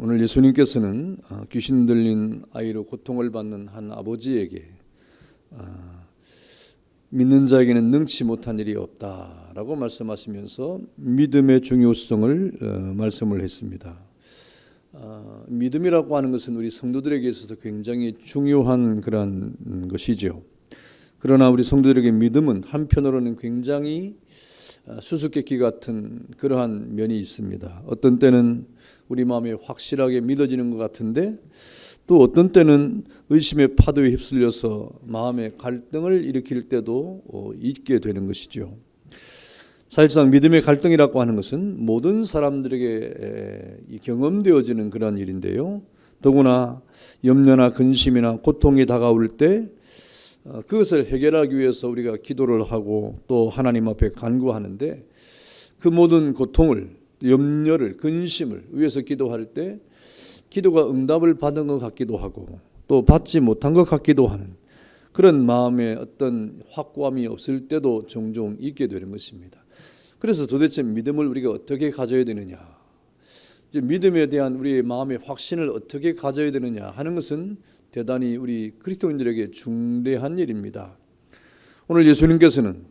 오늘 예수님께서는 귀신 들린 아이로 고통을 받는 한 아버지에게 믿는 자에게는 능치 못한 일이 없다라고 말씀하시면서 믿음의 중요성을 말씀을 했습니다. 믿음이라고 하는 것은 우리 성도들에게 있어서 굉장히 중요한 그런 것이죠. 그러나 우리 성도들에게 믿음은 한편으로는 굉장히 수수께끼 같은 그러한 면이 있습니다. 어떤 때는 우리 마음에 확실하게 믿어지는 것 같은데 또 어떤 때는 의심의 파도에 휩쓸려서 마음의 갈등을 일으킬 때도 있게 되는 것이죠. 사실상 믿음의 갈등이라고 하는 것은 모든 사람들에게 경험되어지는 그런 일인데요. 더구나 염려나 근심이나 고통이 다가올 때 그것을 해결하기 위해서 우리가 기도를 하고 또 하나님 앞에 간구하는데 그 모든 고통을, 염려를, 근심을 위해서 기도할 때 기도가 응답을 받은 것 같기도 하고 또 받지 못한 것 같기도 하는 그런 마음에 어떤 확고함이 없을 때도 종종 있게 되는 것입니다. 그래서 도대체 믿음을 우리가 어떻게 가져야 되느냐, 믿음에 대한 우리의 마음의 확신을 어떻게 가져야 되느냐 하는 것은 대단히 우리 그리스도인들에게 중대한 일입니다. 오늘 예수님께서는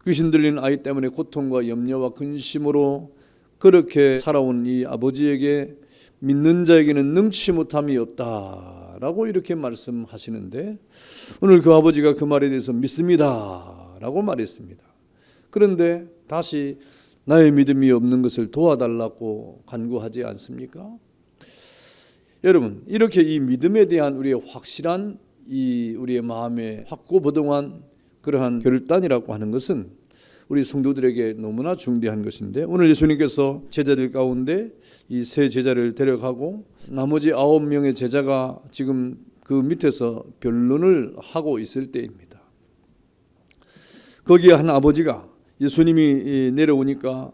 귀신 들린 아이 때문에 고통과 염려와 근심으로 그렇게 살아온 이 아버지에게 믿는 자에게는 능치 못함이 없다라고 이렇게 말씀하시는데 오늘 그 아버지가 그 말에 대해서 믿습니다 라고 말했습니다. 그런데 다시 나의 믿음이 없는 것을 도와달라고 간구하지 않습니까? 여러분, 이렇게 이 믿음에 대한 우리의 확실한 우리의 마음에 확고부동한 그러한 결단이라고 하는 것은 우리 성도들에게 너무나 중대한 것인데 오늘 예수님께서 제자들 가운데 이 세 제자를 데려가고 나머지 9명의 제자가 지금 그 밑에서 변론을 하고 있을 때입니다. 거기에 한 아버지가 예수님이 내려오니까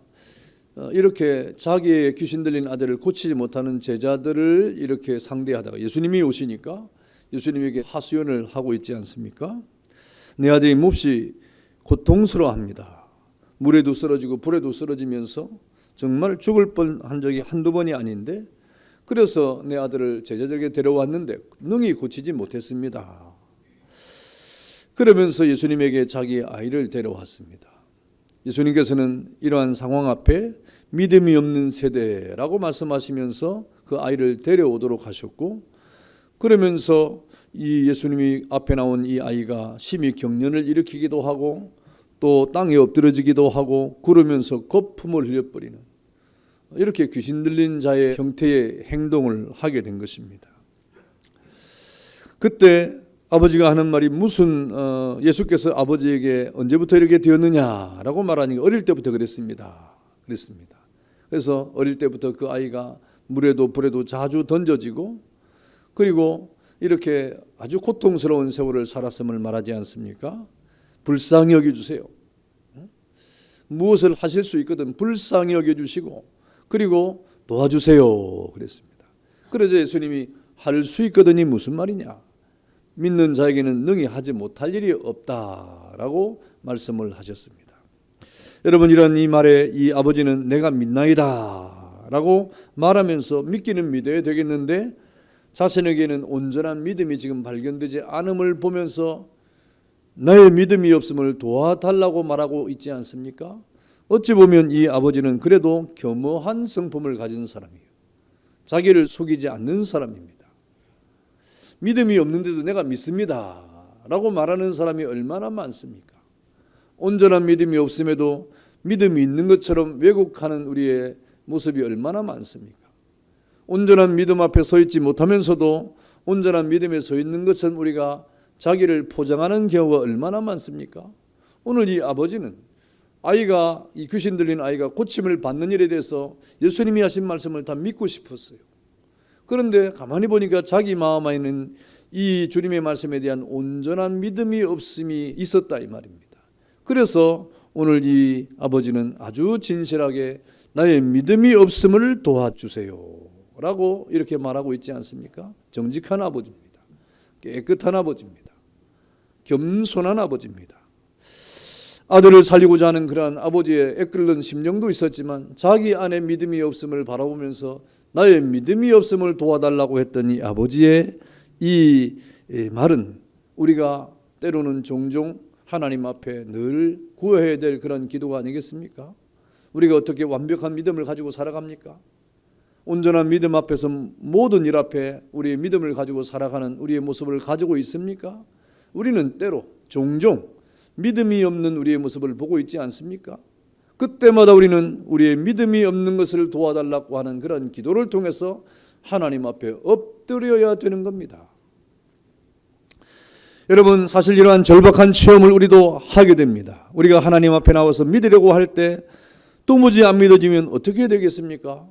이렇게 자기의 귀신 들린 아들을 고치지 못하는 제자들을 이렇게 상대하다가 예수님이 오시니까 예수님에게 하소연을 하고 있지 않습니까? 내 아들이 몹시 고통스러워합니다. 물에도 쓰러지고 불에도 쓰러지면서 정말 죽을 뻔한 적이 한두 번이 아닌데 그래서 내 아들을 제자들에게 데려왔는데 능히 고치지 못했습니다. 그러면서 예수님에게 자기 아이를 데려왔습니다. 예수님께서는 이러한 상황 앞에 믿음이 없는 세대라고 말씀하시면서 그 아이를 데려오도록 하셨고 그러면서 이 예수님이 앞에 나온 이 아이가 심히 경련을 일으키기도 하고 또 땅에 엎드러지기도 하고 그러면서 거품을 흘려버리는 이렇게 귀신 들린 자의 형태의 행동을 하게 된 것입니다. 그때 아버지가 하는 말이 무슨 예수께서 아버지에게 언제부터 이렇게 되었느냐라고 말하니까 어릴 때부터 그랬습니다. 그래서 어릴 때부터 그 아이가 물에도 불에도 자주 던져지고 그리고 이렇게 아주 고통스러운 세월을 살았음을 말하지 않습니까? 불쌍히 여겨주세요. 무엇을 하실 수 있거든 불쌍히 여겨주시고 그리고 도와주세요 그랬습니다. 그래서 예수님이 할 수 있거든이 무슨 말이냐, 믿는 자에게는 능히 하지 못할 일이 없다라고 말씀을 하셨습니다. 여러분, 이런 이 말에 이 아버지는 내가 믿나이다 라고 말하면서 믿기는 믿어야 되겠는데 자신에게는 온전한 믿음이 지금 발견되지 않음을 보면서 나의 믿음이 없음을 도와달라고 말하고 있지 않습니까? 어찌 보면 이 아버지는 그래도 겸허한 성품을 가진 사람이에요. 자기를 속이지 않는 사람입니다. 믿음이 없는데도 내가 믿습니다 라고 말하는 사람이 얼마나 많습니까? 온전한 믿음이 없음에도 믿음이 있는 것처럼 왜곡하는 우리의 모습이 얼마나 많습니까? 온전한 믿음 앞에 서 있지 못하면서도 온전한 믿음에 서 있는 것처럼 우리가 자기를 포장하는 경우가 얼마나 많습니까? 오늘 이 아버지는 이 귀신 들린 아이가 고침을 받는 일에 대해서 예수님이 하신 말씀을 다 믿고 싶었어요. 그런데 가만히 보니까 자기 마음 안에는 이 주님의 말씀에 대한 온전한 믿음이 없음이 있었다 이 말입니다. 그래서 오늘 이 아버지는 아주 진실하게 나의 믿음이 없음을 도와주세요 라고 이렇게 말하고 있지 않습니까? 정직한 아버지입니다. 깨끗한 아버지입니다. 겸손한 아버지입니다. 아들을 살리고자 하는 그러한 아버지의 애끓는 심령도 있었지만 자기 안에 믿음이 없음을 바라보면서 나의 믿음이 없음을 도와달라고 했더니 아버지의 이 말은 우리가 때로는 종종 하나님 앞에 늘 구해야 될 그런 기도가 아니겠습니까? 우리가 어떻게 완벽한 믿음을 가지고 살아갑니까? 온전한 믿음 앞에서 모든 일 앞에 우리의 믿음을 가지고 살아가는 우리의 모습을 가지고 있습니까? 우리는 때로 종종 믿음이 없는 우리의 모습을 보고 있지 않습니까? 그때마다 우리는 우리의 믿음이 없는 것을 도와달라고 하는 그런 기도를 통해서 하나님 앞에 엎드려야 되는 겁니다. 여러분, 사실 이러한 절박한 체험을 우리도 하게 됩니다. 우리가 하나님 앞에 나와서 믿으려고 할 때 도무지 안 믿어지면 어떻게 되겠습니까?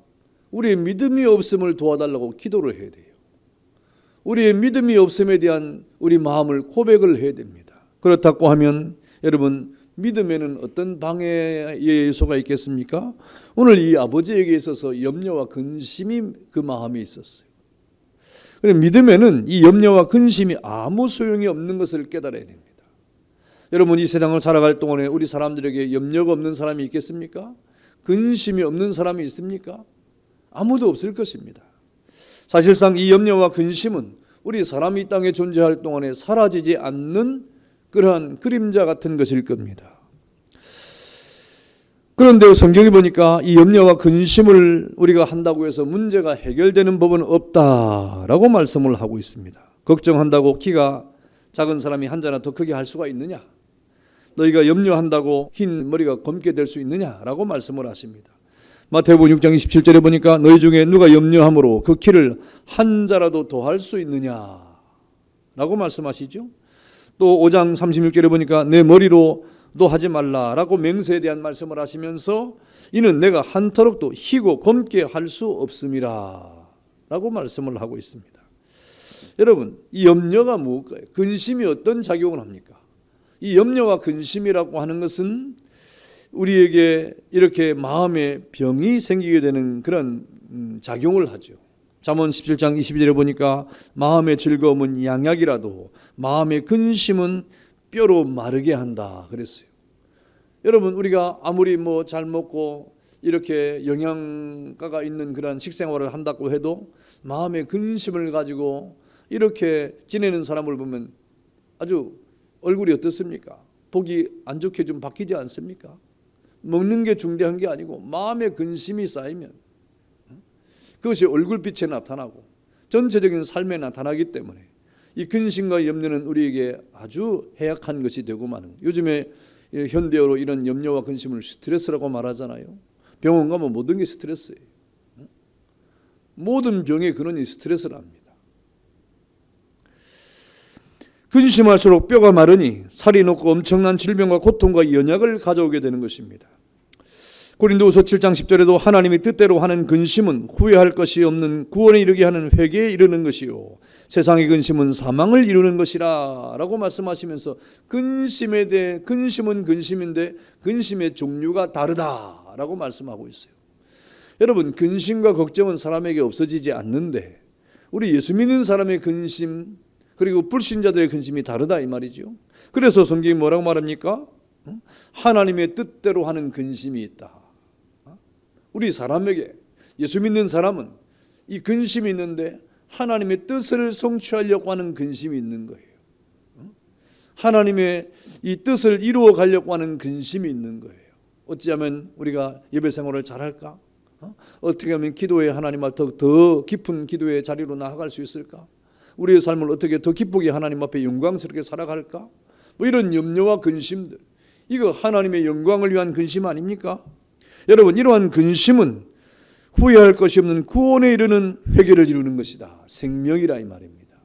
우리의 믿음이 없음을 도와달라고 기도를 해야 돼요. 우리의 믿음이 없음에 대한 우리 마음을 고백을 해야 됩니다. 그렇다고 하면 여러분, 믿음에는 어떤 방해의 요소가 있겠습니까? 오늘 이 아버지에게 있어서 염려와 근심이 그 마음에 있었어요. 믿음에는 이 염려와 근심이 아무 소용이 없는 것을 깨달아야 됩니다. 여러분, 이 세상을 살아갈 동안에 우리 사람들에게 염려가 없는 사람이 있겠습니까? 근심이 없는 사람이 있습니까? 아무도 없을 것입니다. 사실상 이 염려와 근심은 우리 사람이 이 땅에 존재할 동안에 사라지지 않는 그러한 그림자 같은 것일 겁니다. 그런데 성경에 보니까 이 염려와 근심을 우리가 한다고 해서 문제가 해결되는 법은 없다라고 말씀을 하고 있습니다. 걱정한다고 키가 작은 사람이 한자나 더 크게 할 수가 있느냐? 너희가 염려한다고 흰 머리가 검게 될 수 있느냐라고 말씀을 하십니다. 마태복음 6장 27절에 보니까 너희 중에 누가 염려함으로 그 키를 한자라도 더할 수 있느냐라고 말씀하시죠. 또 5장 36절에 보니까 내 머리로 도 하지 말라라고 맹세에 대한 말씀을 하시면서 이는 내가 한터럭도 희고 검게 할 수 없음이라 라고 말씀을 하고 있습니다. 여러분, 이 염려가 무엇일까요? 근심이 어떤 작용을 합니까? 이 염려와 근심이라고 하는 것은 우리에게 이렇게 마음에 병이 생기게 되는 그런 작용을 하죠. 잠언 17장 22절에 보니까 마음의 즐거움은 양약이라도 마음의 근심은 뼈로 마르게 한다 그랬어요. 여러분, 우리가 아무리 잘 먹고 이렇게 영양가가 있는 그런 식생활을 한다고 해도 마음의 근심을 가지고 이렇게 지내는 사람을 보면 아주 얼굴이 어떻습니까? 보기 안 좋게 좀 바뀌지 않습니까? 먹는 게 중대한 게 아니고 마음의 근심이 쌓이면 그것이 얼굴빛에 나타나고 전체적인 삶에 나타나기 때문에 이 근심과 염려는 우리에게 아주 해악한 것이 되고 마는, 요즘에 현대어로 이런 염려와 근심을 스트레스라고 말하잖아요. 병원 가면 모든 게 스트레스예요. 모든 병의 근원이 스트레스랍니다. 근심할수록 뼈가 마르니 살이 녹고 엄청난 질병과 고통과 연약을 가져오게 되는 것입니다. 고린도후서 7장 10절에도 하나님이 뜻대로 하는 근심은 후회할 것이 없는 구원에 이르게 하는 회개에 이르는 것이요 세상의 근심은 사망을 이루는 것이라 라고 말씀하시면서 근심에 대해 근심은 근심인데 근심의 종류가 다르다라고 말씀하고 있어요. 여러분, 근심과 걱정은 사람에게 없어지지 않는데 우리 예수 믿는 사람의 근심 그리고 불신자들의 근심이 다르다 이 말이죠. 그래서 성경이 뭐라고 말합니까? 하나님의 뜻대로 하는 근심이 있다. 우리 사람에게, 예수 믿는 사람은 이 근심이 있는데 하나님의 뜻을 성취하려고 하는 근심이 있는 거예요. 하나님의 이 뜻을 이루어 가려고 하는 근심이 있는 거예요. 어찌하면 우리가 예배 생활을 잘할까? 어떻게 하면 기도에 하나님 앞에 더 깊은 기도의 자리로 나아갈 수 있을까? 우리의 삶을 어떻게 더 기쁘게 하나님 앞에 영광스럽게 살아갈까? 이런 염려와 근심들, 이거 하나님의 영광을 위한 근심 아닙니까? 여러분, 이러한 근심은 후회할 것이 없는 구원에 이르는 회개를 이루는 것이다. 생명이라 이 말입니다.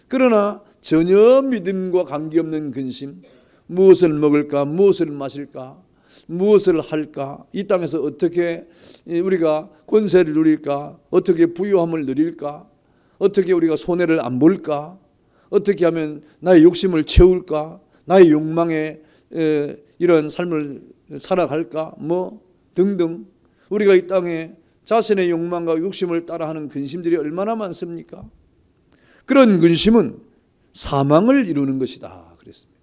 그러나 전혀 믿음과 관계없는 근심, 무엇을 먹을까, 무엇을 마실까, 무엇을 할까, 이 땅에서 어떻게 우리가 권세를 누릴까, 어떻게 부유함을 누릴까, 어떻게 우리가 손해를 안 볼까, 어떻게 하면 나의 욕심을 채울까, 나의 욕망에 이런 삶을 살아갈까, 등등 우리가 이 땅에 자신의 욕망과 욕심을 따라하는 근심들이 얼마나 많습니까? 그런 근심은 사망을 이루는 것이다 그랬습니다.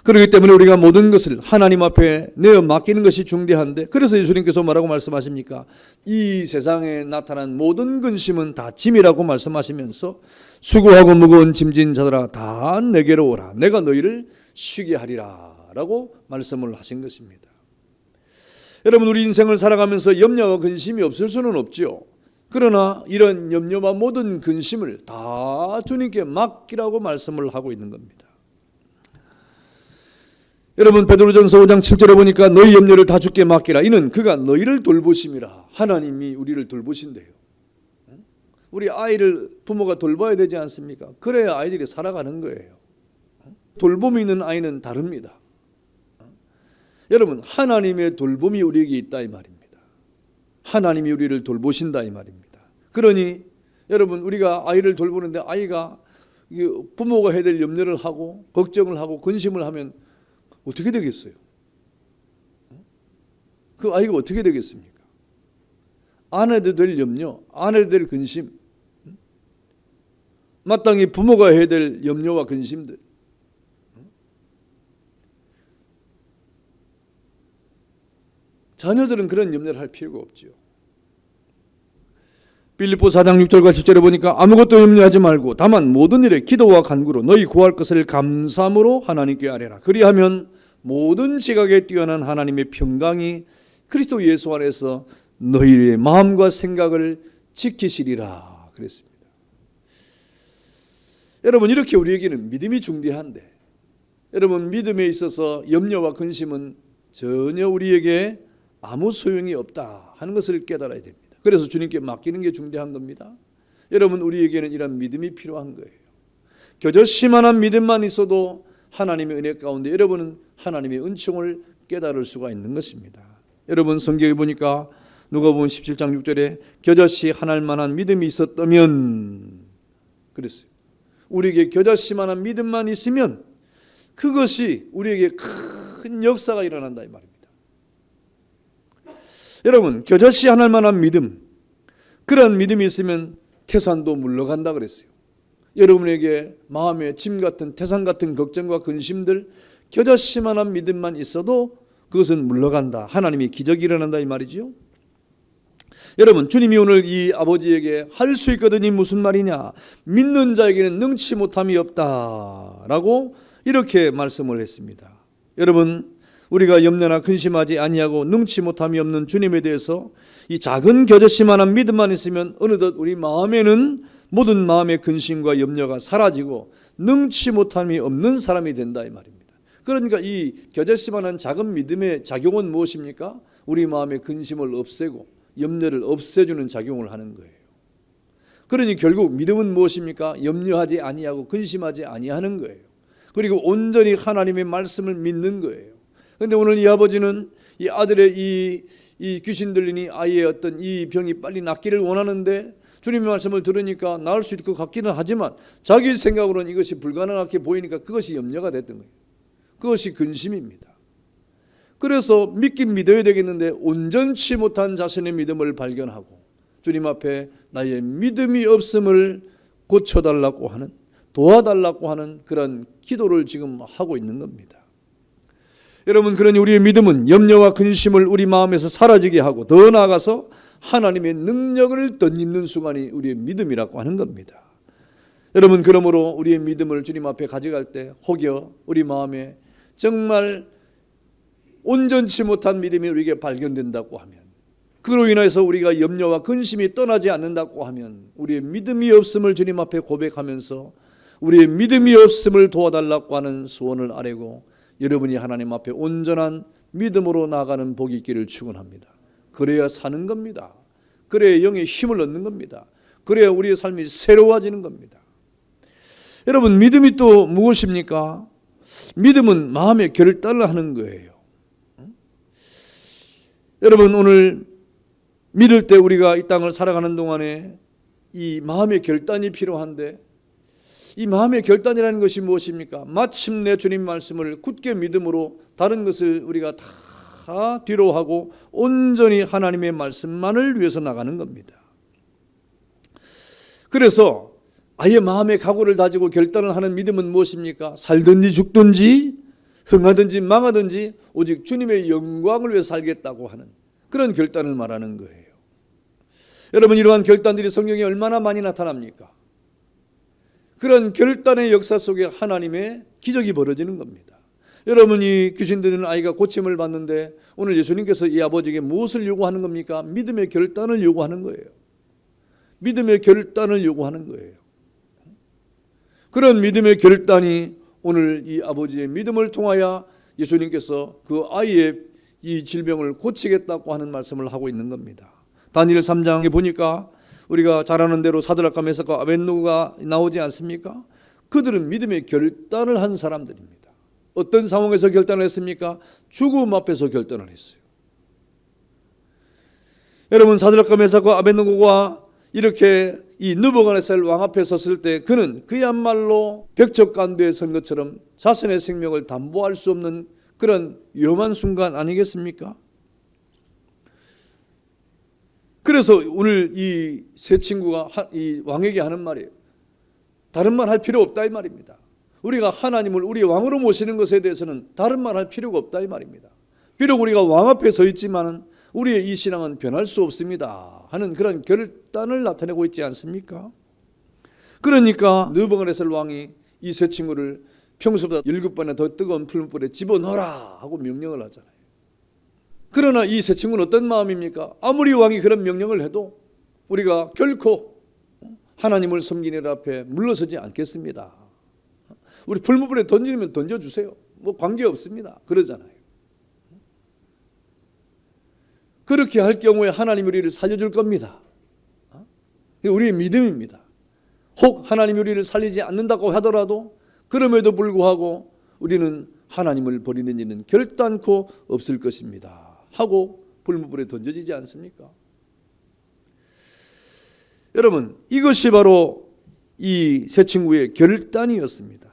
그렇기 때문에 우리가 모든 것을 하나님 앞에 내어 맡기는 것이 중대한데, 그래서 예수님께서 뭐라고 말씀하십니까? 이 세상에 나타난 모든 근심은 다 짐이라고 말씀하시면서 수고하고 무거운 짐진 자들아 다 내게로 오라, 내가 너희를 쉬게 하리라 라고 말씀을 하신 것입니다. 여러분, 우리 인생을 살아가면서 염려와 근심이 없을 수는 없죠. 그러나 이런 염려와 모든 근심을 다 주님께 맡기라고 말씀을 하고 있는 겁니다. 여러분, 베드로전서 5장 7절에 보니까 너희 염려를 다 주께 맡기라, 이는 그가 너희를 돌보심이라. 하나님이 우리를 돌보신대요. 우리 아이를 부모가 돌봐야 되지 않습니까? 그래야 아이들이 살아가는 거예요. 돌봄이 있는 아이는 다릅니다. 여러분, 하나님의 돌봄이 우리에게 있다 이 말입니다. 하나님이 우리를 돌보신다 이 말입니다. 그러니 여러분, 우리가 아이를 돌보는데 아이가 부모가 해야 될 염려를 하고 걱정을 하고 근심을 하면 어떻게 되겠어요? 그 아이가 어떻게 되겠습니까? 안 해도 될 염려, 안 해도 될 근심, 마땅히 부모가 해야 될 염려와 근심들, 자녀들은 그런 염려를 할 필요가 없죠. 빌립보 4장 6절과 7절에 보니까 아무것도 염려하지 말고 다만 모든 일에 기도와 간구로 너희 구할 것을 감사함으로 하나님께 아뢰라. 그리하면 모든 지각에 뛰어난 하나님의 평강이 그리스도 예수 안에서 너희의 마음과 생각을 지키시리라 그랬습니다. 여러분, 이렇게 우리에게는 믿음이 중대한데, 여러분, 믿음에 있어서 염려와 근심은 전혀 우리에게 아무 소용이 없다 하는 것을 깨달아야 됩니다. 그래서 주님께 맡기는 게 중대한 겁니다. 여러분, 우리에게는 이런 믿음이 필요한 거예요. 겨자씨만한 믿음만 있어도 하나님의 은혜 가운데 여러분은 하나님의 은총을 깨달을 수가 있는 것입니다. 여러분, 성경에 보니까 누가복음 17장 6절에 겨자씨 한 알만한 믿음이 있었다면 그랬어요. 우리에게 겨자씨만한 믿음만 있으면 그것이 우리에게 큰 역사가 일어난다 이 말입니다. 여러분, 겨자씨 한 알만한 믿음, 그런 믿음이 있으면 태산도 물러간다 그랬어요. 여러분에게 마음에 짐 같은 태산 같은 걱정과 근심들, 겨자씨만한 믿음만 있어도 그것은 물러간다. 하나님의 기적이 일어난다 이 말이죠. 여러분, 주님이 오늘 이 아버지에게 할 수 있거든이 무슨 말이냐? 믿는 자에게는 능치 못함이 없다라고 이렇게 말씀을 했습니다. 여러분, 우리가 염려나 근심하지 아니하고 능치 못함이 없는 주님에 대해서 이 작은 겨자씨만한 믿음만 있으면 어느덧 우리 마음에는 모든 마음의 근심과 염려가 사라지고 능치 못함이 없는 사람이 된다 이 말입니다. 그러니까 이 겨자씨만한 작은 믿음의 작용은 무엇입니까? 우리 마음의 근심을 없애고 염려를 없애주는 작용을 하는 거예요. 그러니 결국 믿음은 무엇입니까? 염려하지 아니하고 근심하지 아니하는 거예요. 그리고 온전히 하나님의 말씀을 믿는 거예요. 그런데 오늘 이 아버지는 이 아들의 이 귀신 들리니 아이의 어떤 이 병이 빨리 낫기를 원하는데 주님의 말씀을 들으니까 나을 수 있을 것 같기는 하지만 자기 생각으로는 이것이 불가능하게 보이니까 그것이 염려가 됐던 거예요. 그것이 근심입니다. 그래서 믿긴 믿어야 되겠는데 온전치 못한 자신의 믿음을 발견하고 주님 앞에 나의 믿음이 없음을 고쳐달라고 하는, 도와달라고 하는 그런 기도를 지금 하고 있는 겁니다. 여러분, 그러니 우리의 믿음은 염려와 근심을 우리 마음에서 사라지게 하고 더 나아가서 하나님의 능력을 덧입는 순간이 우리의 믿음이라고 하는 겁니다. 여러분, 그러므로 우리의 믿음을 주님 앞에 가져갈 때 혹여 우리 마음에 정말 온전치 못한 믿음이 우리에게 발견된다고 하면, 그로 인해서 우리가 염려와 근심이 떠나지 않는다고 하면 우리의 믿음이 없음을 주님 앞에 고백하면서 우리의 믿음이 없음을 도와달라고 하는 소원을 아뢰고 여러분이 하나님 앞에 온전한 믿음으로 나아가는 복이 있기를 축원합니다. 그래야 사는 겁니다. 그래야 영의 힘을 얻는 겁니다. 그래야 우리의 삶이 새로워지는 겁니다. 여러분, 믿음이 또 무엇입니까? 믿음은 마음의 결단을 하는 거예요. 여러분, 오늘 믿을 때 우리가 이 땅을 살아가는 동안에 이 마음의 결단이 필요한데, 이 마음의 결단이라는 것이 무엇입니까? 마침내 주님 말씀을 굳게 믿음으로 다른 것을 우리가 다 뒤로 하고 온전히 하나님의 말씀만을 위해서 나가는 겁니다. 그래서 아예 마음의 각오를 다지고 결단을 하는 믿음은 무엇입니까? 살든지 죽든지 흥하든지 망하든지 오직 주님의 영광을 위해 살겠다고 하는 그런 결단을 말하는 거예요. 여러분, 이러한 결단들이 성경에 얼마나 많이 나타납니까? 그런 결단의 역사 속에 하나님의 기적이 벌어지는 겁니다. 여러분이 귀신 들리는 아이가 고침을 받는데 오늘 예수님께서 이 아버지에게 무엇을 요구하는 겁니까? 믿음의 결단을 요구하는 거예요. 믿음의 결단을 요구하는 거예요. 그런 믿음의 결단이 오늘 이 아버지의 믿음을 통하여 예수님께서 그 아이의 이 질병을 고치겠다고 하는 말씀을 하고 있는 겁니다. 다니엘 3장에 보니까 우리가 잘 아는 대로 사드락과 메삭과 아벳느고가 나오지 않습니까? 그들은 믿음의 결단을 한 사람들입니다. 어떤 상황에서 결단을 했습니까? 죽음 앞에서 결단을 했어요. 여러분, 사드락과 메삭과 아벳느고가 이렇게 이 느부갓네살 왕 앞에 섰을 때 그는 그야말로 벽적간도에 선 것처럼 자신의 생명을 담보할 수 없는 그런 위험한 순간 아니겠습니까? 그래서 오늘 이 세 친구가 이 왕에게 하는 말이에요. 다른 말 할 필요 없다 이 말입니다. 우리가 하나님을 우리 왕으로 모시는 것에 대해서는 다른 말 할 필요가 없다 이 말입니다. 비록 우리가 왕 앞에 서 있지만은 우리의 이 신앙은 변할 수 없습니다 하는 그런 결단을 나타내고 있지 않습니까? 그러니까 느부갓네살 왕이 이 세 친구를 평소보다 7번이나 더 뜨거운 풀무불에 집어넣어라 하고 명령을 하잖아요. 그러나 이 세 친구는 어떤 마음입니까? 아무리 왕이 그런 명령을 해도 우리가 결코 하나님을 섬기는 일 앞에 물러서지 않겠습니다. 우리 풀무불에 던지면 던져주세요. 뭐 관계없습니다. 그러잖아요. 그렇게 할 경우에 하나님이 우리를 살려줄 겁니다. 우리의 믿음입니다. 혹 하나님이 우리를 살리지 않는다고 하더라도 그럼에도 불구하고 우리는 하나님을 버리는 일은 결단코 없을 것입니다 하고 불무불에 던져지지 않습니까? 여러분, 이것이 바로 이 세 친구의 결단이었습니다.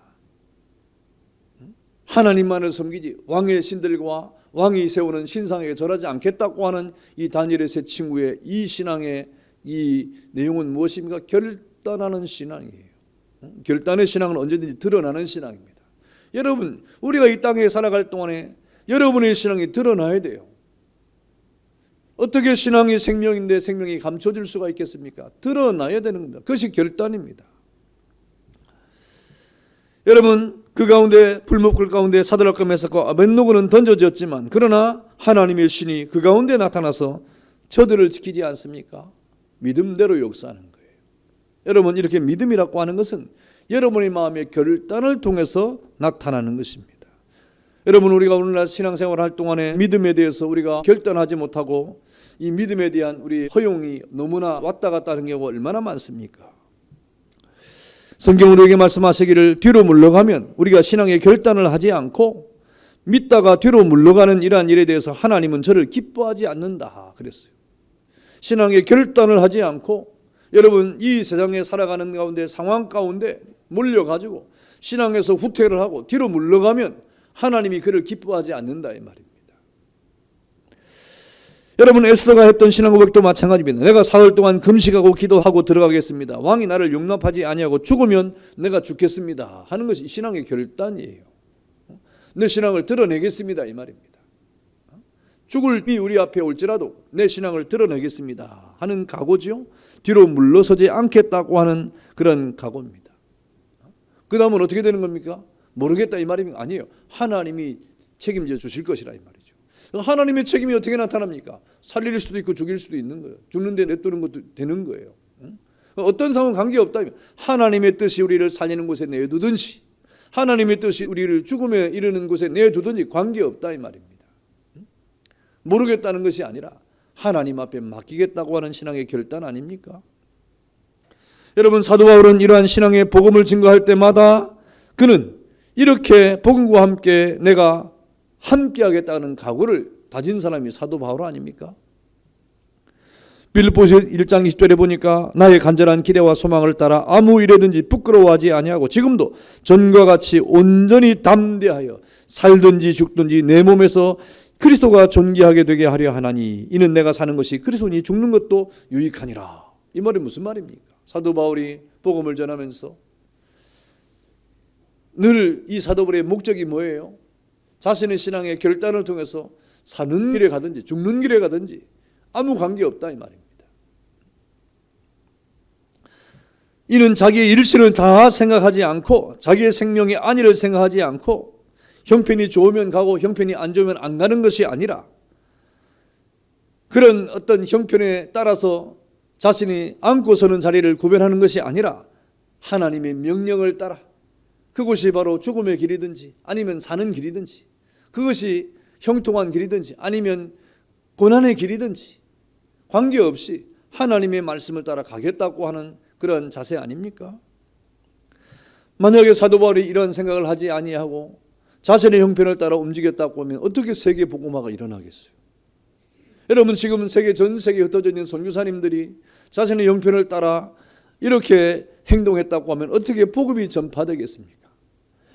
하나님만을 섬기지 왕의 신들과 왕이 세우는 신상에게 절하지 않겠다고 하는 이 다니엘의 세 친구의 이 신앙의 이 내용은 무엇입니까? 결단하는 신앙이에요. 결단의 신앙은 언제든지 드러나는 신앙입니다. 여러분, 우리가 이 땅에 살아갈 동안에 여러분의 신앙이 드러나야 돼요. 어떻게 신앙이 생명인데 생명이 감춰질 수가 있겠습니까? 드러나야 되는 겁니다. 그것이 결단입니다. 여러분, 그 가운데 불목불 가운데 사드락과 메삭과 아벳느고는 던져졌지만 그러나 하나님의 신이 그 가운데 나타나서 저들을 지키지 않습니까? 믿음대로 역사하는 거예요. 여러분, 이렇게 믿음이라고 하는 것은 여러분의 마음의 결단을 통해서 나타나는 것입니다. 여러분, 우리가 오늘날 신앙생활을 할 동안에 믿음에 대해서 우리가 결단하지 못하고 이 믿음에 대한 우리 허용이 너무나 왔다 갔다 하는 경우가 얼마나 많습니까? 성경으로 우리에게 말씀하시기를 뒤로 물러가면 우리가 신앙의 결단을 하지 않고 믿다가 뒤로 물러가는 이러한 일에 대해서 하나님은 저를 기뻐하지 않는다 그랬어요. 신앙의 결단을 하지 않고 여러분, 이 세상에 살아가는 가운데 상황 가운데 몰려가지고 신앙에서 후퇴를 하고 뒤로 물러가면 하나님이 그를 기뻐하지 않는다 이 말입니다. 여러분, 에스더가 했던 신앙 고백도 마찬가지입니다. 내가 사흘 동안 금식하고 기도하고 들어가겠습니다. 왕이 나를 용납하지 아니하고 죽으면 내가 죽겠습니다 하는 것이 신앙의 결단이에요. 내 신앙을 드러내겠습니다 이 말입니다. 죽을 비 우리 앞에 올지라도 내 신앙을 드러내겠습니다 하는 각오죠. 뒤로 물러서지 않겠다고 하는 그런 각오입니다. 그 다음은 어떻게 되는 겁니까? 모르겠다 이 말입니까? 아니에요. 하나님이 책임져 주실 것이라 이 말이죠. 하나님의 책임이 어떻게 나타납니까? 살릴 수도 있고 죽일 수도 있는 거예요. 죽는데 내두는 것도 되는 거예요. 어떤 상황 관계없다. 하나님의 뜻이 우리를 살리는 곳에 내두든지 하나님의 뜻이 우리를 죽음에 이르는 곳에 내두든지 관계없다 이 말입니다. 모르겠다는 것이 아니라 하나님 앞에 맡기겠다고 하는 신앙의 결단 아닙니까? 여러분, 사도 바울은 이러한 신앙의 복음을 증거할 때마다 그는 이렇게 복음과 함께 내가 함께 하겠다는 각오를 다진 사람이 사도 바울 아닙니까? 빌립보서 1장 20절에 보니까 나의 간절한 기대와 소망을 따라 아무 일에든지 부끄러워하지 아니하고 지금도 전과 같이 온전히 담대하여 살든지 죽든지 내 몸에서 그리스도가 존귀하게 되게 하려 하나니 이는 내가 사는 것이 그리스도니 죽는 것도 유익하니라. 이 말이 무슨 말입니까? 사도 바울이 복음을 전하면서 늘 이 사도 바울의 목적이 뭐예요? 자신의 신앙의 결단을 통해서 사는 길에 가든지 죽는 길에 가든지 아무 관계없다 이 말입니다. 이는 자기의 일시를 다 생각하지 않고 자기의 생명의 안위를 생각하지 않고 형편이 좋으면 가고 형편이 안 좋으면 안 가는 것이 아니라 그런 어떤 형편에 따라서 자신이 안고 서는 자리를 구별하는 것이 아니라 하나님의 명령을 따라 그것이 바로 죽음의 길이든지 아니면 사는 길이든지 그것이 형통한 길이든지 아니면 고난의 길이든지 관계없이 하나님의 말씀을 따라 가겠다고 하는 그런 자세 아닙니까? 만약에 사도 바울이 이런 생각을 하지 아니하고 자신의 형편을 따라 움직였다고 하면 어떻게 세계 복음화가 일어나겠어요? 여러분 지금 전 세계에 흩어져 있는 선교사님들이 자신의 형편을 따라 이렇게 행동했다고 하면 어떻게 복음이 전파되겠습니까?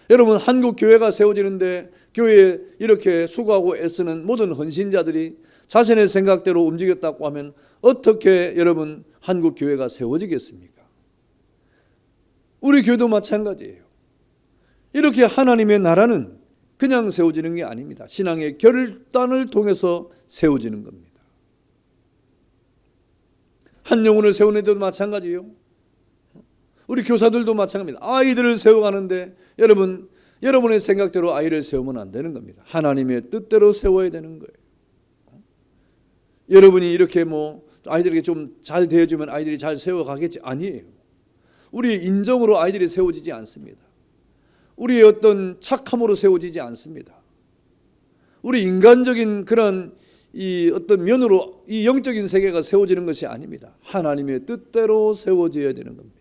여러분 한국 교회가 세워지는데 교회에 이렇게 수고하고 애쓰는 모든 헌신자들이 자신의 생각대로 움직였다고 하면 어떻게 여러분 한국 교회가 세워지겠습니까? 우리 교회도 마찬가지예요. 이렇게 하나님의 나라는 그냥 세워지는 게 아닙니다. 신앙의 결단을 통해서 세워지는 겁니다. 한 영혼을 세우는 데도 마찬가지예요. 우리 교사들도 마찬가지입니다. 아이들을 세워가는데 여러분의 생각대로 아이를 세우면 안 되는 겁니다. 하나님의 뜻대로 세워야 되는 거예요. 여러분이 이렇게 아이들에게 좀 잘 대해주면 아이들이 잘 세워가겠지? 아니에요. 우리의 인정으로 아이들이 세워지지 않습니다. 우리의 어떤 착함으로 세워지지 않습니다. 우리 인간적인 그런 이 어떤 면으로 이 영적인 세계가 세워지는 것이 아닙니다. 하나님의 뜻대로 세워져야 되는 겁니다.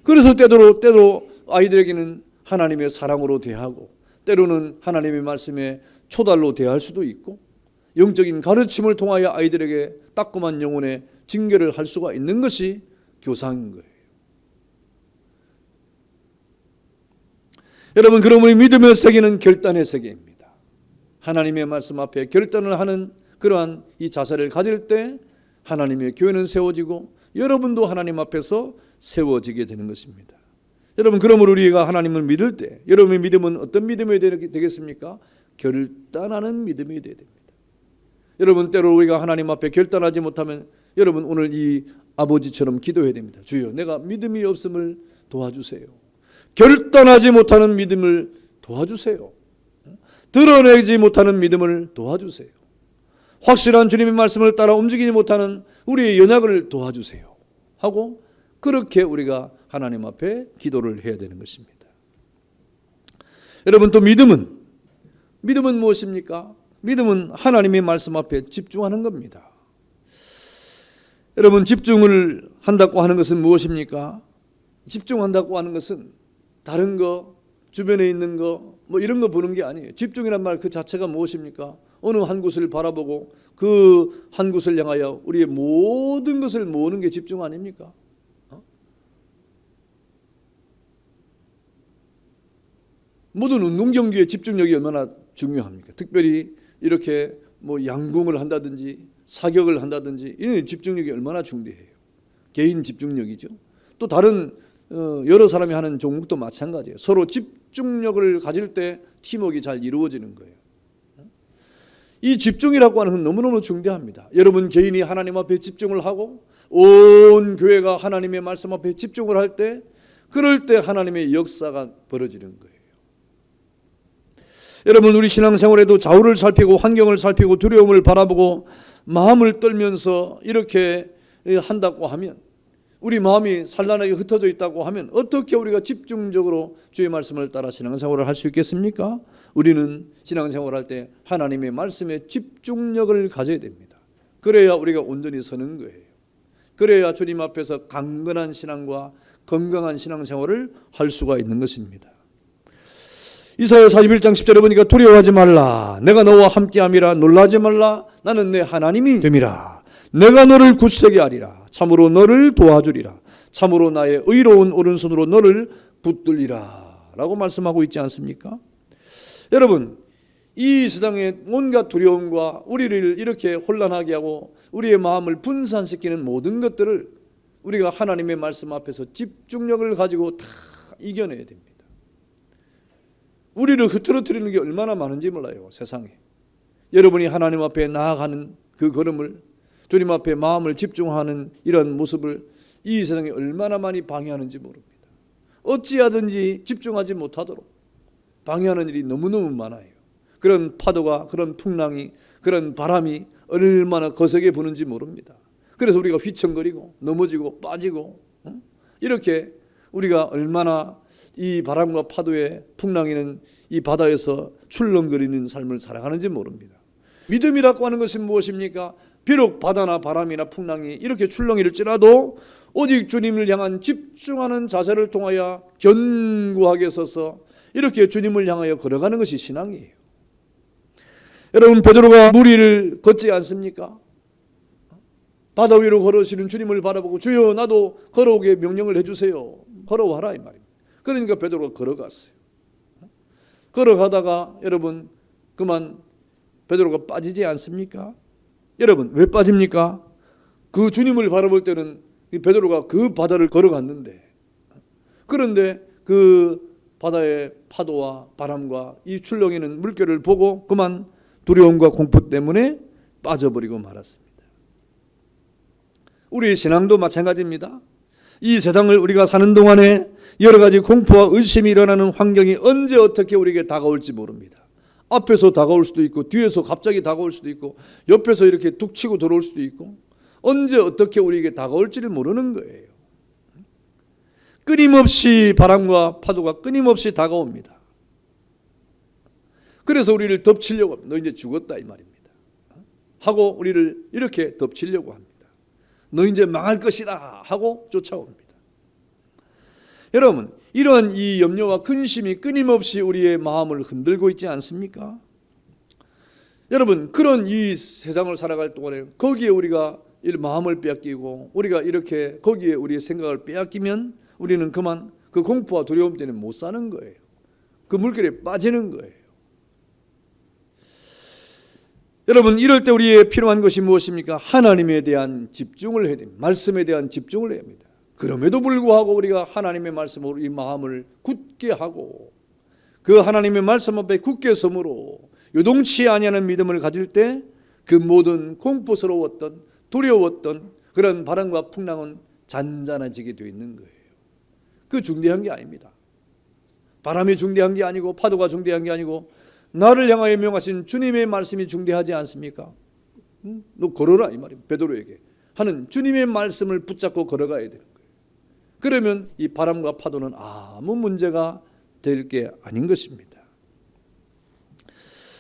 그래서 때로 아이들에게는 하나님의 사랑으로 대하고 때로는 하나님의 말씀에 초달로 대할 수도 있고 영적인 가르침을 통하여 아이들에게 따끔한 영혼의 징계를 할 수가 있는 것이 교사인 거예요. 여러분 그러므로 믿음의 세계는 결단의 세계입니다. 하나님의 말씀 앞에 결단을 하는 그러한 이 자세를 가질 때 하나님의 교회는 세워지고 여러분도 하나님 앞에서 세워지게 되는 것입니다. 여러분 그러므로 우리가 하나님을 믿을 때 여러분의 믿음은 어떤 믿음이 되겠습니까? 결단하는 믿음이 되어야 됩니다. 여러분 때로 우리가 하나님 앞에 결단하지 못하면 여러분 오늘 이 아버지처럼 기도해야 됩니다. 주여 내가 믿음이 없음을 도와주세요. 결단하지 못하는 믿음을 도와주세요. 드러내지 못하는 믿음을 도와주세요. 확실한 주님의 말씀을 따라 움직이지 못하는 우리의 연약을 도와주세요 하고 그렇게 우리가 하나님 앞에 기도를 해야 되는 것입니다. 여러분 또 믿음은 무엇입니까? 믿음은 하나님의 말씀 앞에 집중하는 겁니다. 여러분 집중을 한다고 하는 것은 무엇입니까? 집중한다고 하는 것은 다른 거, 주변에 있는 거, 이런 거 보는 게 아니에요. 집중이란 말 그 자체가 무엇입니까? 어느 한 곳을 바라보고 그 한 곳을 향하여 우리의 모든 것을 모으는 게 집중 아닙니까? 모든 운동 경기의 집중력이 얼마나 중요합니까? 특별히 이렇게 양궁을 한다든지 사격을 한다든지 이런 집중력이 얼마나 중대해요. 개인 집중력이죠. 또 다른 여러 사람이 하는 종목도 마찬가지예요. 서로 집중력을 가질 때 팀워크가 잘 이루어지는 거예요. 이 집중이라고 하는 건 너무너무 중대합니다. 여러분 개인이 하나님 앞에 집중을 하고 온 교회가 하나님의 말씀 앞에 집중을 할 때 그럴 때 하나님의 역사가 벌어지는 거예요. 여러분 우리 신앙생활에도 좌우를 살피고 환경을 살피고 두려움을 바라보고 마음을 떨면서 이렇게 한다고 하면 우리 마음이 산란하게 흩어져 있다고 하면 어떻게 우리가 집중적으로 주의 말씀을 따라 신앙생활을 할 수 있겠습니까? 우리는 신앙생활을 할 때 하나님의 말씀에 집중력을 가져야 됩니다. 그래야 우리가 온전히 서는 거예요. 그래야 주님 앞에서 강건한 신앙과 건강한 신앙생활을 할 수가 있는 것입니다. 이사야 41장 10절에 보니까 두려워하지 말라 내가 너와 함께함이라 놀라지 말라 나는 내 하나님이 됨이라 내가 너를 굳세게 하리라 참으로 너를 도와주리라 참으로 나의 의로운 오른손으로 너를 붙들리라 라고 말씀하고 있지 않습니까? 여러분 이 세상의 온갖 두려움과 우리를 이렇게 혼란하게 하고 우리의 마음을 분산시키는 모든 것들을 우리가 하나님의 말씀 앞에서 집중력을 가지고 다 이겨내야 됩니다. 우리를 흐트러뜨리는 게 얼마나 많은지 몰라요, 세상에. 여러분이 하나님 앞에 나아가는 그 걸음을, 주님 앞에 마음을 집중하는 이런 모습을 이 세상에 얼마나 많이 방해하는지 모릅니다. 어찌하든지 집중하지 못하도록 방해하는 일이 너무너무 많아요. 그런 파도가, 그런 풍랑이, 그런 바람이 얼마나 거세게 부는지 모릅니다. 그래서 우리가 휘청거리고 넘어지고 빠지고 이렇게 우리가 얼마나 이 바람과 파도의 풍랑이는 이 바다에서 출렁거리는 삶을 살아가는지 모릅니다. 믿음이라고 하는 것은 무엇입니까? 비록 바다나 바람이나 풍랑이 이렇게 출렁일지라도 오직 주님을 향한 집중하는 자세를 통하여 견고하게 서서 이렇게 주님을 향하여 걸어가는 것이 신앙이에요. 여러분, 베드로가 물 위를 걷지 않습니까? 바다 위로 걸으시는 주님을 바라보고 주여 나도 걸어오게 명령을 해주세요. 걸어와라 이 말입니다. 그러니까 베드로가 걸어갔어요. 걸어가다가 여러분 그만 베드로가 빠지지 않습니까? 여러분 왜 빠집니까? 그 주님을 바라볼 때는 베드로가 그 바다를 걸어갔는데, 그런데 그 바다의 파도와 바람과 이 출렁이는 물결을 보고 그만 두려움과 공포 때문에 빠져버리고 말았습니다. 우리의 신앙도 마찬가지입니다. 이 세상을 우리가 사는 동안에 여러 가지 공포와 의심이 일어나는 환경이 언제 어떻게 우리에게 다가올지 모릅니다. 앞에서 다가올 수도 있고 뒤에서 갑자기 다가올 수도 있고 옆에서 이렇게 툭 치고 들어올 수도 있고 언제 어떻게 우리에게 다가올지를 모르는 거예요. 끊임없이 바람과 파도가 끊임없이 다가옵니다. 그래서 우리를 덮치려고 합니다. 너 이제 죽었다 이 말입니다. 하고 우리를 이렇게 덮치려고 합니다. 너 이제 망할 것이다 하고 쫓아옵니다. 여러분, 이러한 이 염려와 근심이 끊임없이 우리의 마음을 흔들고 있지 않습니까? 여러분, 그런 이 세상을 살아갈 동안에 거기에 우리가 이 마음을 빼앗기고 우리가 이렇게 거기에 우리의 생각을 빼앗기면 우리는 그만 그 공포와 두려움 때문에 못 사는 거예요. 그 물결에 빠지는 거예요. 여러분, 이럴 때 우리의 필요한 것이 무엇입니까? 하나님에 대한 집중을 해야 됩니다. 말씀에 대한 집중을 해야 합니다. 그럼에도 불구하고 우리가 하나님의 말씀으로 이 마음을 굳게 하고 그 하나님의 말씀 앞에 굳게 서므로 요동치 아니하는 믿음을 가질 때 그 모든 공포스러웠던 두려웠던 그런 바람과 풍랑은 잔잔해지게 되어 있는 거예요. 그 중대한 게 아닙니다. 바람이 중대한 게 아니고 파도가 중대한 게 아니고 나를 향하여 명하신 주님의 말씀이 중대하지 않습니까? 너 걸어라 이 말입니다. 베드로에게 하는 주님의 말씀을 붙잡고 걸어가야 되는 거예요. 그러면 이 바람과 파도는 아무 문제가 될 게 아닌 것입니다.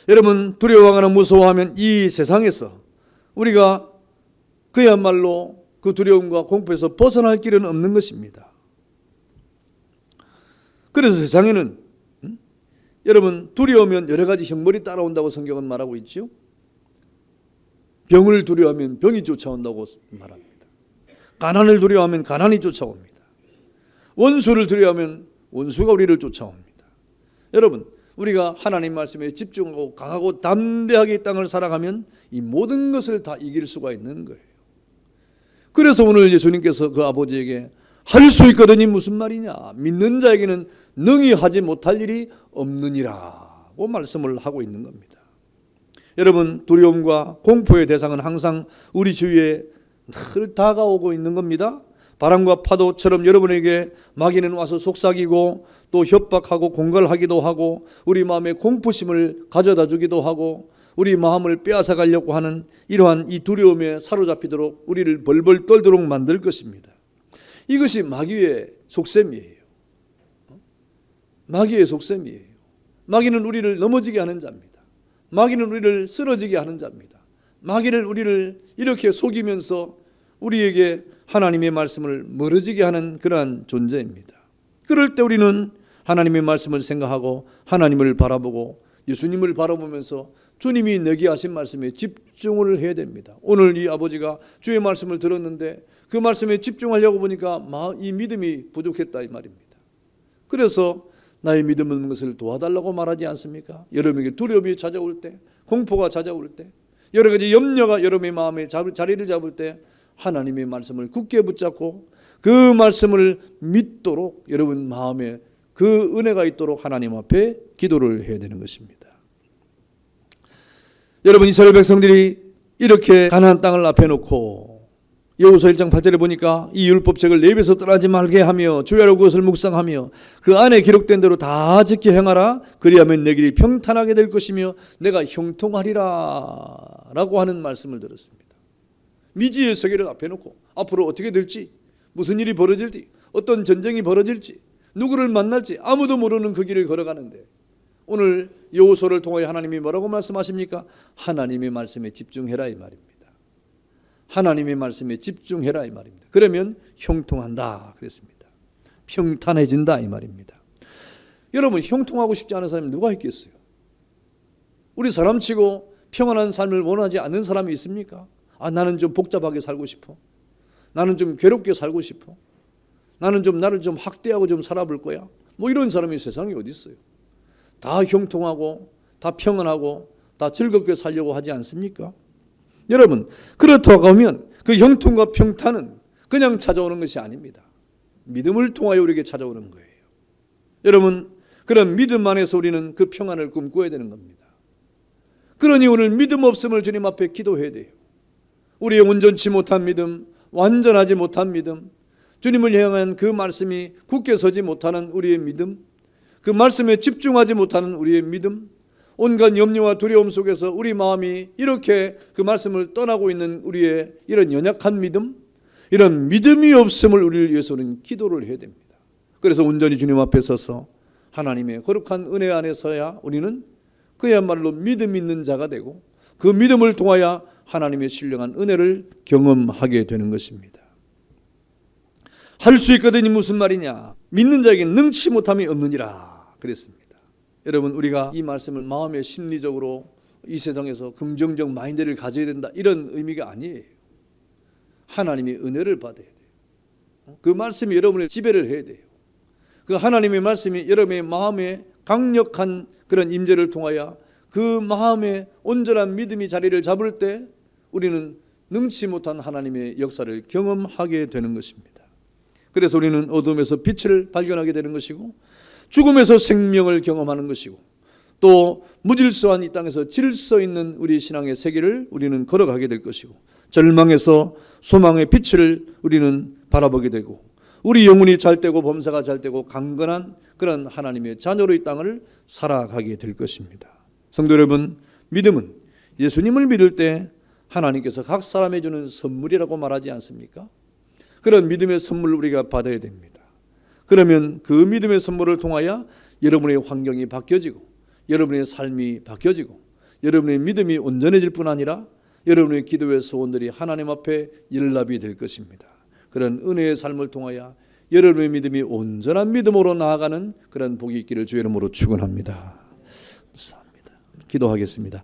여러분, 두려워하거나 무서워하면 이 세상에서 우리가 그야말로 그 두려움과 공포에서 벗어날 길은 없는 것입니다. 그래서 세상에는 여러분 두려우면 여러 가지 형벌이 따라온다고 성경은 말하고 있죠. 병을 두려워하면 병이 쫓아온다고 말합니다. 가난을 두려워하면 가난이 쫓아옵니다. 원수를 두려워하면 원수가 우리를 쫓아옵니다. 여러분, 우리가 하나님 말씀에 집중하고 강하고 담대하게 이 땅을 살아가면 이 모든 것을 다 이길 수가 있는 거예요. 그래서 오늘 예수님께서 그 아버지에게 할 수 있거든이 무슨 말이냐, 믿는 자에게는 능히 하지 못할 일이 없느니라고 말씀을 하고 있는 겁니다. 여러분, 두려움과 공포의 대상은 항상 우리 주위에 늘 다가오고 있는 겁니다. 바람과 파도처럼 여러분에게 마귀는 와서 속삭이고 또 협박하고 공갈하기도 하고 우리 마음에 공포심을 가져다 주기도 하고 우리 마음을 빼앗아 가려고 하는 이러한 이 두려움에 사로잡히도록 우리를 벌벌 떨도록 만들 것입니다. 이것이 마귀의 속셈이에요. 마귀의 속셈이에요. 마귀는 우리를 넘어지게 하는 자입니다. 마귀는 우리를 쓰러지게 하는 자입니다. 마귀를 우리를 이렇게 속이면서 우리에게 하나님의 말씀을 멀어지게 하는 그러한 존재입니다. 그럴 때 우리는 하나님의 말씀을 생각하고 하나님을 바라보고 예수님을 바라보면서 주님이 내게 하신 말씀에 집중을 해야 됩니다. 오늘 이 아버지가 주의 말씀을 들었는데 그 말씀에 집중하려고 보니까 이 믿음이 부족했다 이 말입니다. 그래서 나의 믿음 없는 것을 도와달라고 말하지 않습니까? 여러분에게 두려움이 찾아올 때, 공포가 찾아올 때, 여러 가지 염려가 여러분의 마음에 자리를 잡을 때 하나님의 말씀을 굳게 붙잡고 그 말씀을 믿도록 여러분 마음에 그 은혜가 있도록 하나님 앞에 기도를 해야 되는 것입니다. 여러분, 이스라엘 백성들이 이렇게 가나안 땅을 앞에 놓고 여호수아 1장 8절에 보니까 이 율법책을 내 입에서 떠나지 말게 하며 주야로 그것을 묵상하며 그 안에 기록된 대로 다 지켜 행하라. 그리하면 내 길이 평탄하게 될 것이며 내가 형통하리라 라고 하는 말씀을 들었습니다. 미지의 세계를 앞에 놓고 앞으로 어떻게 될지, 무슨 일이 벌어질지, 어떤 전쟁이 벌어질지, 누구를 만날지 아무도 모르는 그 길을 걸어가는데 오늘 여호수아를 통하여 하나님이 뭐라고 말씀하십니까? 하나님의 말씀에 집중해라 이 말입니다. 하나님의 말씀에 집중해라 이 말입니다. 그러면 형통한다 그랬습니다. 평탄해진다 이 말입니다. 여러분, 형통하고 싶지 않은 사람이 누가 있겠어요? 우리 사람치고 평안한 삶을 원하지 않는 사람이 있습니까? 나는 좀 복잡하게 살고 싶어. 나는 좀 괴롭게 살고 싶어. 나는 좀 나를 좀 학대하고 좀 살아볼 거야. 뭐 이런 사람이 세상에 어디 있어요? 다 형통하고 다 평안하고 다 즐겁게 살려고 하지 않습니까? 여러분, 그렇다고 하면 그 형통과 평탄은 그냥 찾아오는 것이 아닙니다. 믿음을 통하여 우리에게 찾아오는 거예요. 여러분, 그런 믿음 안에서 우리는 그 평안을 꿈꿔야 되는 겁니다. 그러니 오늘 믿음 없음을 주님 앞에 기도해야 돼요. 우리의 온전치 못한 믿음, 완전하지 못한 믿음, 주님을 향한 그 말씀이 굳게 서지 못하는 우리의 믿음, 그 말씀에 집중하지 못하는 우리의 믿음, 온갖 염려와 두려움 속에서 우리 마음이 이렇게 그 말씀을 떠나고 있는 우리의 이런 연약한 믿음, 이런 믿음이 없음을 우리를 위해서는 기도를 해야 됩니다. 그래서 온전히 주님 앞에 서서 하나님의 거룩한 은혜 안에서야 우리는 그야말로 믿음 있는 자가 되고 그 믿음을 통하여 하나님의 신령한 은혜를 경험하게 되는 것입니다. 할 수 있거든이 무슨 말이냐? 믿는 자에게는 능치 못함이 없느니라 그랬습니다. 여러분, 우리가 이 말씀을 마음의 심리적으로 이 세상에서 긍정적 마인드를 가져야 된다 이런 의미가 아니에요. 하나님의 은혜를 받아야 돼요. 그 말씀이 여러분을 지배를 해야 돼요. 그 하나님의 말씀이 여러분의 마음에 강력한 그런 임재를 통하여 그 마음에 온전한 믿음이 자리를 잡을 때 우리는 능치 못한 하나님의 역사를 경험하게 되는 것입니다. 그래서 우리는 어둠에서 빛을 발견하게 되는 것이고 죽음에서 생명을 경험하는 것이고 또 무질서한 이 땅에서 질서 있는 우리 신앙의 세계를 우리는 걸어가게 될 것이고 절망에서 소망의 빛을 우리는 바라보게 되고 우리 영혼이 잘되고 범사가 잘되고 강건한 그런 하나님의 자녀로 이 땅을 살아가게 될 것입니다. 성도 여러분, 믿음은 예수님을 믿을 때 하나님께서 각 사람에 주는 선물이라고 말하지 않습니까? 그런 믿음의 선물을 우리가 받아야 됩니다. 그러면 그 믿음의 선물을 통하여 여러분의 환경이 바뀌어지고 여러분의 삶이 바뀌어지고 여러분의 믿음이 온전해질 뿐 아니라 여러분의 기도의 소원들이 하나님 앞에 연락이 될 것입니다. 그런 은혜의 삶을 통하여 여러분의 믿음이 온전한 믿음으로 나아가는 그런 복이 있기를 주의 이름으로 축원합니다. 감사합니다. 기도하겠습니다.